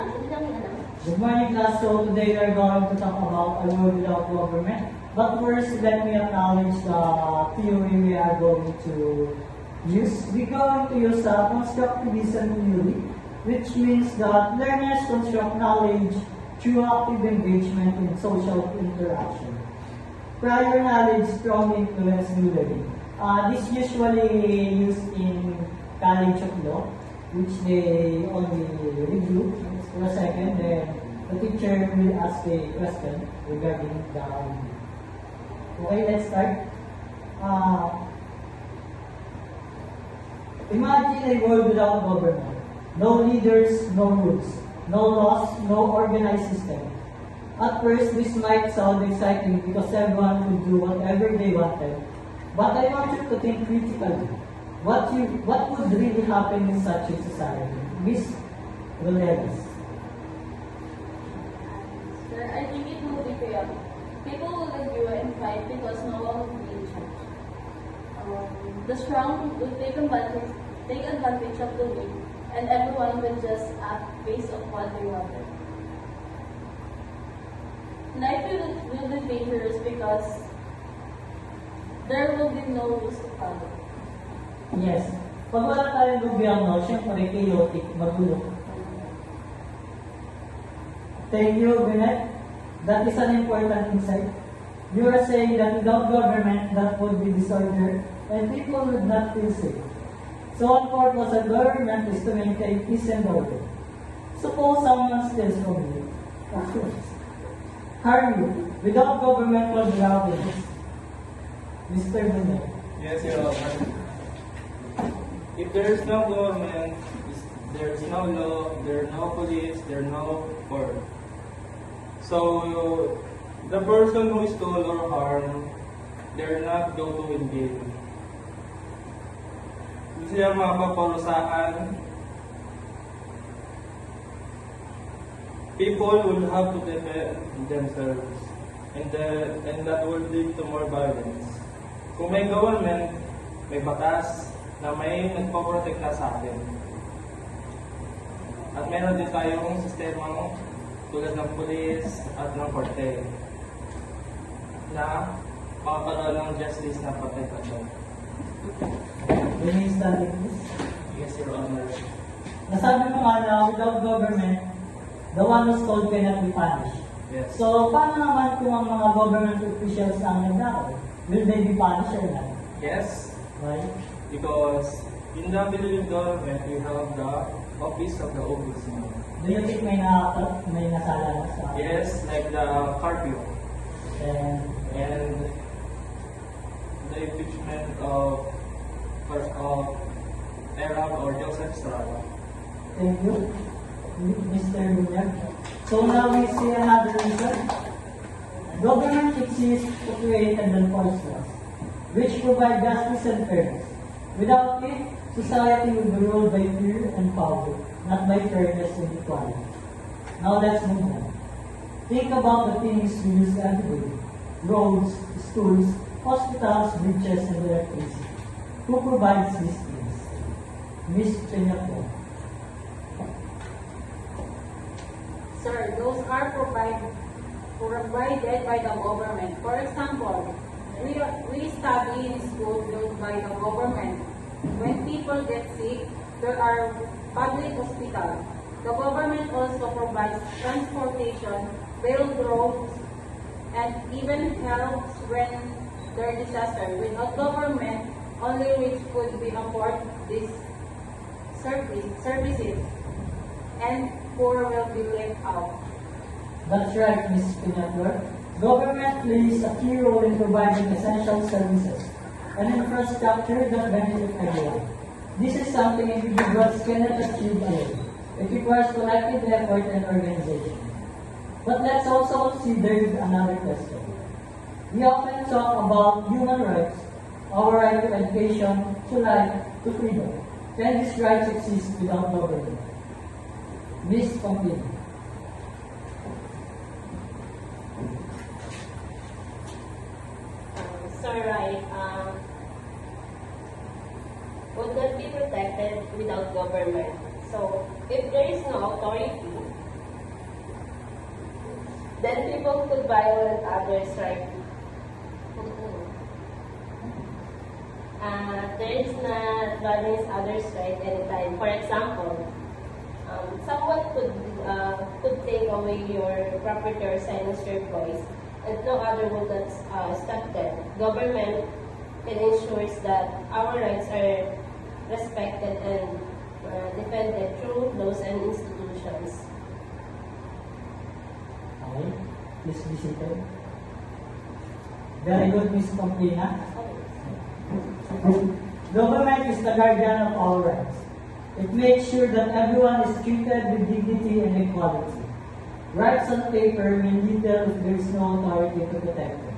Good morning, class. So today we are going to talk about a world without government. But first, let me acknowledge the theory we are going to use. We're going to use constructivism theory, which means that learners construct knowledge through active engagement in social interaction. Prior knowledge strongly influences new learning. This usually used in College of Law, which they only review for a second, then the teacher will ask a question regarding the review. Okay, let's start. Imagine a world without government. No leaders, no rules, no laws, no organized system. At first, this might sound exciting because everyone could do whatever they wanted. But I want you to think critically. What would really happen in such a society? Miss Valeris. Sir, I think it will be chaotic. People will argue and fight because no one will be in charge. The strong will take advantage of the weak, and everyone will just act based on what they wanted. Life will be dangerous because there will be no rules to follow. Yes. Pag wala tayong gobyerno, syempre chaotic, magulo. Thank you, Bennett. That is an important insight. You are saying that without government, that would be disorder, and people would not feel safe. So one purpose of government is to maintain peace and order. Suppose someone steals from you. Harm you. Without government, what will happen? Mr. Bennett. Yes, Your Honor. If there is no government, there is no law, there are no police, there are no court. So, the person who stole or harmed, they're not going to win game. Hindi sila mapaparusahan. People will have to defend themselves, and that will lead to more violence. Kung may government, may batas na may nagpo-protect na sa atin. At meron din tayong sistema tulad ng pulis at ng korte na makakaroon ng justice na protection. Can you stand like this? Yes, Your Honor. Nasabi mo nga na without government, the one who stole cannot be punished. Yes. So, paano naman kung ang mga government officials ang nagnakaw? Will they be punished or not? Yes, Right? because in the Philippine government, we have the office of the ombudsman. Do you think may nasala na sa... Yes, like the curfew And and the impeachment of Erab or Joseph Estrada. thank you, Mr. Bunyag. So now we see another reason. Government exists to create and enforce laws, which provide justice and fairness. Without it, society will be ruled by fear and power, not by fairness and equality. Now let's move on. Think about the things we use every day. Roads, schools, hospitals, bridges, and electricity. Who provides these things? Miss Chenyapo. Sir, those are provided by the government. For example, we study in school built by the government. When people get sick, there are public hospitals. The government also provides transportation, build roads, and even helps when there is disaster. Without government, only rich could be afford these services, and poor will be left out. That's right, Ms. Pinatler. Government plays a key role in providing essential services and infrastructure that benefit everyone. This is something individuals cannot achieve alone. It requires collective effort and organization. But let's also consider another question. We often talk about human rights, our right to education, to life, to freedom. Can these rights exist without government? Ms. Pompili. Sir, right, would not be protected without government. So, if there is no authority, Then people could violate others' right. There is not violence others' right anytime. For example, someone could take away your property or silence your voice, and no other will not stop them. Government can ensure that our rights are respected and defended through laws and institutions. Okay, please be seated. Very good, Ms. Complina. Government is the guardian of our rights. It makes sure that everyone is treated with dignity and equality. Rights on paper mean little if there is no authority to protect them.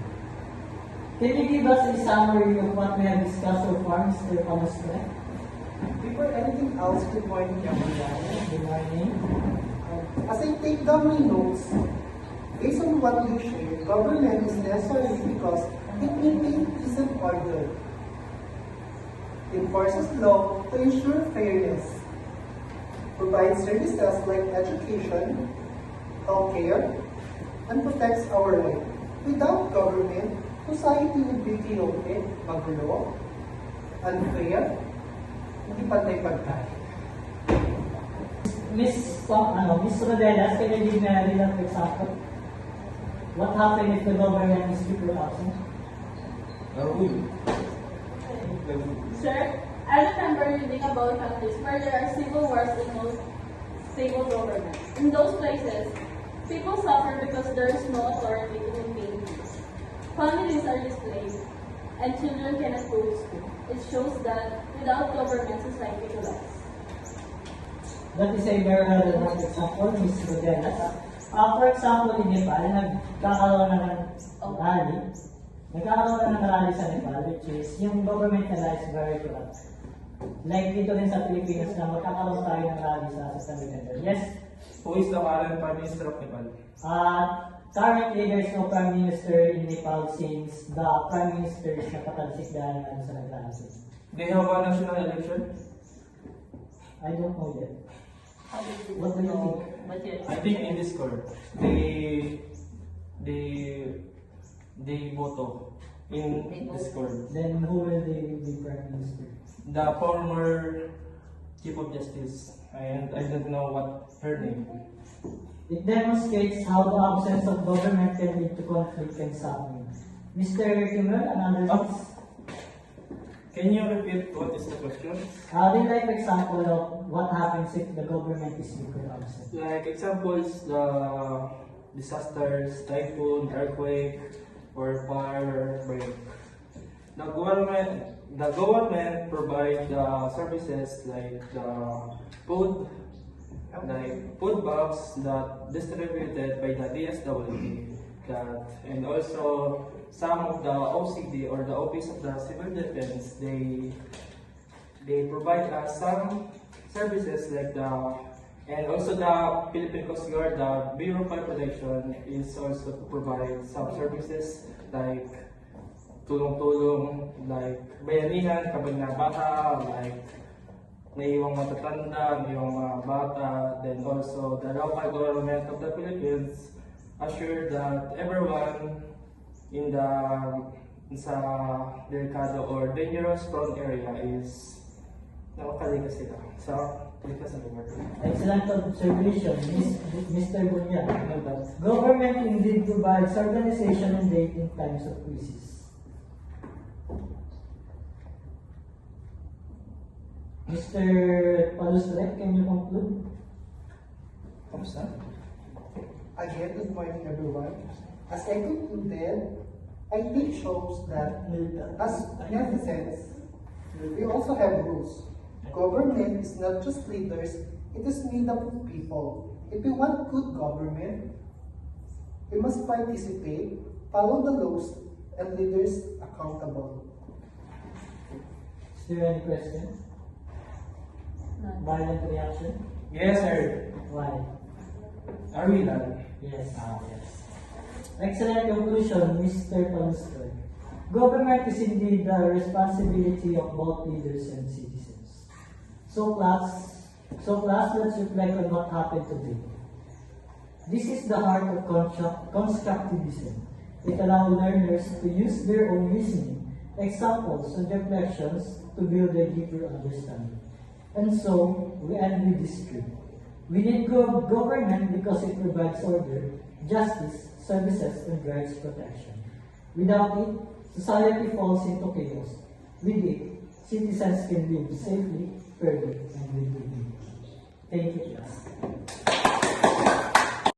Can you give us a summary of what we have discussed so far, Mr. Thomas Craig? Before anything else, good morning, everyone. Good morning. As I take down my notes, based on what you shared, government is necessary because it maintains peace and order. It enforces law to ensure fairness, provides services like education, healthcare, and protects our rights. Without government, society would be chaotic, magulo, unfair, hindi pantay-pantay. Miss Rodelas, can you give me a real example? What happened if the government is people absent? Sir, I remember reading about countries where there are civil wars and no stable government. In those places, people suffer because there is no authority to maintain peace. Families are displaced, and children cannot go to school. It shows that without government, society collapses. That is a very relevant example, Ms. Rodelas. For example, in Nepal, nagkakaroon na ng rally sa Nepal, which is yung government nila is very corrupt. Like dito rin sa Pilipinas na magkakaroon tayo ng rally sa September. Yes? Who is the current Prime Minister of Nepal? Currently, there is no Prime Minister in Nepal since the Prime Minister is nakatalsik dahil nga sa nag-rally. They have a national election? I don't know yet. What do you think? But yes. I think in Discord, they vote in Discord. Then who will be Prime Minister? The former Chief of Justice, and I don't know what her name. It demonstrates how the absence of government can lead to conflict and suffering. Mr. Kimmel, another piece. Can you repeat what is the question? They like example of what happens if the government is super absent. Like examples, the disasters, typhoon, earthquake, or fire break. The government provide the services like the food box that distributed by the DSWD, and also some of the OCD or the Office of the Civil Defense. They provide us some services like and also the Philippine Coast Guard, the Bureau of Fire Protection is also to provide some services like tulong-tulong, like bayanihan kapag nabata, like naiwang matatanda, naiwang mga bata, then also the local government of the Philippines assure that everyone in sa delikado or dangerous prone area is nakakalikas sila sa likas na lugar. Excellent observation, Mr. Bunya. Government indeed provides organization and aid in times of crisis. Mr. Palustre, can you conclude? Kamusta? Again, good morning, everyone. As I concluded, I think shows that as netizens, we also have rules. Government is not just leaders, it is made up of people. If we want good government, we must participate, follow the laws, and leaders accountable. Is there any question? Violent reaction? Yes, sir. Why? Are we done? Yes. Yes. Excellent conclusion, Mr. Palustre. Government is indeed the responsibility of both leaders and citizens. So class, let's reflect on what happened today. This is the heart of constructivism. It allows learners to use their own reasoning, examples, and reflections to build a deeper understanding. And so, we end with this truth. We need government because it provides order, justice, services, and rights protection. Without it, society falls into chaos. With it, citizens can live safely, fairly, and with dignity. Thank you, class.